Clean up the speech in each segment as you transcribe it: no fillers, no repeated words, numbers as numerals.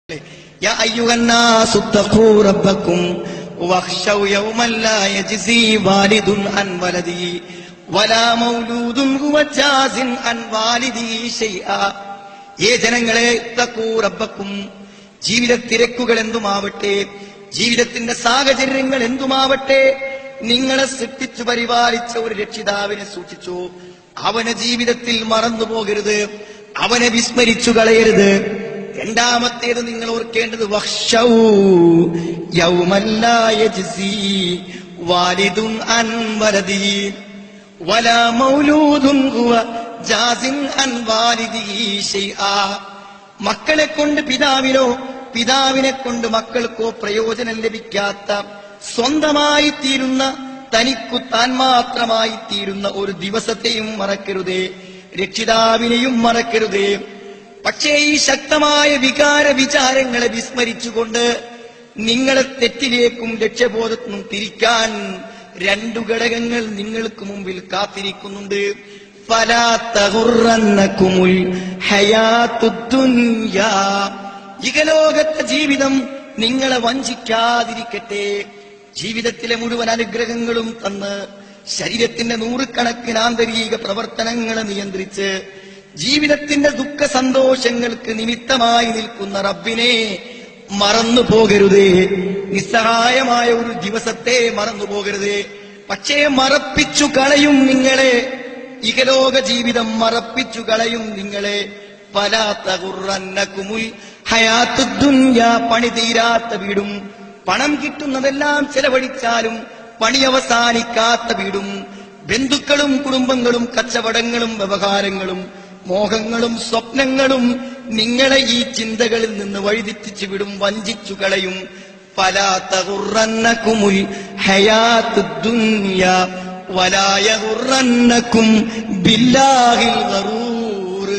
يا أيها الناس اتقوا ربكم واخشوا يوما لا يجزي والد عن ولده ولا مولود هو جاز عن والده شيئا ജനങ്ങളെ ഇത്തഖൂ റബ്ബക്കും ജീവിത തിരക്കുകൾ എന്തുമാവട്ടെ ജീവിതത്തിന്റെ സാഹചര്യങ്ങൾ എന്തുമാവട്ടെ നിങ്ങളെ സൃഷ്ടിച്ചു പരിപാലിച്ച ഒരു രക്ഷിതാവിനെ സൂക്ഷിച്ചു അവനെ ജീവിതത്തിൽ മറന്നു പോകരുത് അവനെ വിസ്മരിച്ചു കളയരുത് രണ്ടാമത്തേത് നിങ്ങൾ ഓർക്കേണ്ടത് വഖ്ശൗ യൗമൻ ലാ യജ്സി വാലിദുൻ അൻ വലദിഹി വലാ മൗലൂദുൻ ഹുവ ജാസിൻ അൻ വാലിദിഹി ശൈആ മക്കളെ കൊണ്ട് പിതാവിനോ പിതാവിനെ കൊണ്ട് മക്കൾക്കോ പ്രയോജനം ലഭിക്കാത്ത സ്വന്തമായി തീരുന്ന തനിക്കു താൻ മാത്രമായി തീരുന്ന ഒരു ദിവസത്തെയും മറക്കരുതേ രക്ഷിതാവിനെയും മറക്കരുതേ പക്ഷേ ഈ ശക്തമായ വികാര വിചാരങ്ങളെ വിസ്മരിച്ചുകൊണ്ട് നിങ്ങളെ തെറ്റിലേക്കും ലക്ഷ്യബോധത്തിനും തിരിക്കാൻ രണ്ടു ഘടകങ്ങൾ നിങ്ങൾക്ക് മുമ്പിൽ കാത്തിരിക്കുന്നുണ്ട്. ഫലാ തഗുറന്നകുമുൽ ഹയാത്തുദ് ദുനിയാ ഇഹലോകത്തെ ജീവിതം നിങ്ങളെ വഞ്ചിക്കാതിരിക്കട്ടെ. ജീവിതത്തിലെ മുഴുവൻ അനുഗ്രഹങ്ങളും തന്ന് ശരീരത്തിന്റെ നൂറുകണക്കിന് ആന്തരിക പ്രവർത്തനങ്ങളെ നിയന്ത്രിച്ച് ജീവിതത്തിന്റെ ദുഃഖ സന്തോഷങ്ങൾക്ക് നിമിത്തമായി നിൽക്കുന്ന റബ്ബിനെ മറന്നു പോകരുതേ. നിസ്സഹായമായ ഒരു ദിവസത്തെ മറന്നു പോകരുതേ. പക്ഷേ മറപ്പിച്ചു കളയും നിങ്ങളെ, ഇഹലോക ജീവിതം മറപ്പിച്ചു കളയും നിങ്ങളെ. ഫലാ തഗുറന്നകുമുൽ ഹയാത്തുദ് ദുനിയാ പണി തീരാത്ത വീടും പണം കിട്ടുന്നതെല്ലാം ചെലവഴിച്ചാലും പണി അവസാനിക്കാത്ത വീടും ബന്ധുക്കളും കുടുംബങ്ങളും കച്ചവടങ്ങളും വ്യവഹാരങ്ങളും മോഹങ്ങളും സ്വപ്നങ്ങളും നിങ്ങളെ ഈ ചിന്തകളിൽ നിന്ന് വഴിതെറ്റിച്ചു വിടും, വഞ്ചിച്ചു കളയും. ഫലാ തഗുറന്നകുമുൽ ഹയാത്തുദ് ദുനിയാ വലാ യഗുറന്നകും ബില്ലാഹിൽ ഗറൂർ.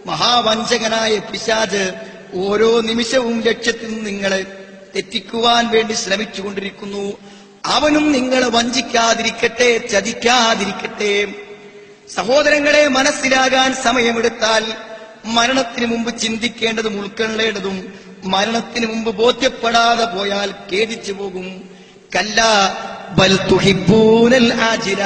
മഹാവഞ്ചകനായ പിശാച് ഓരോ നിമിഷവും ലക്ഷ്യത്തിൽ നിന്ന് നിങ്ങളെ തെറ്റിക്കുവാൻ വേണ്ടി ശ്രമിച്ചുകൊണ്ടിരിക്കുന്നു. അവനും നിങ്ങളെ വഞ്ചിക്കാതിരിക്കട്ടെ, ചതിക്കാതിരിക്കട്ടെ. സഹോദരങ്ങളെ, മനസ്സിലാകാൻ സമയമെടുത്താൽ മരണത്തിന് മുമ്പ് ചിന്തിക്കേണ്ടതും ഉൾക്കൊള്ളേണ്ടതും മരണത്തിന് മുമ്പ് ബോധ്യപ്പെടാതെ പോയാൽ ഖേദിച്ചു പോകും. കല്ലാ ബൽ തുഹിബ്ബൂനൽ ആജില.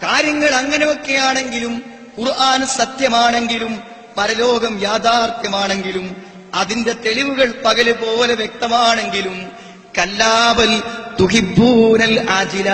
കാര്യങ്ങൾ അങ്ങനെയൊക്കെയാണെങ്കിലും ഖുർആൻ സത്യമാണെങ്കിലും പരലോകം യാഥാർത്ഥ്യമാണെങ്കിലും അതിന്റെ തെളിവുകൾ പകല് പോലെ വ്യക്തമാണെങ്കിലും കല്ലാ ബൽ തുഹിബ്ബൂനൽ ആജില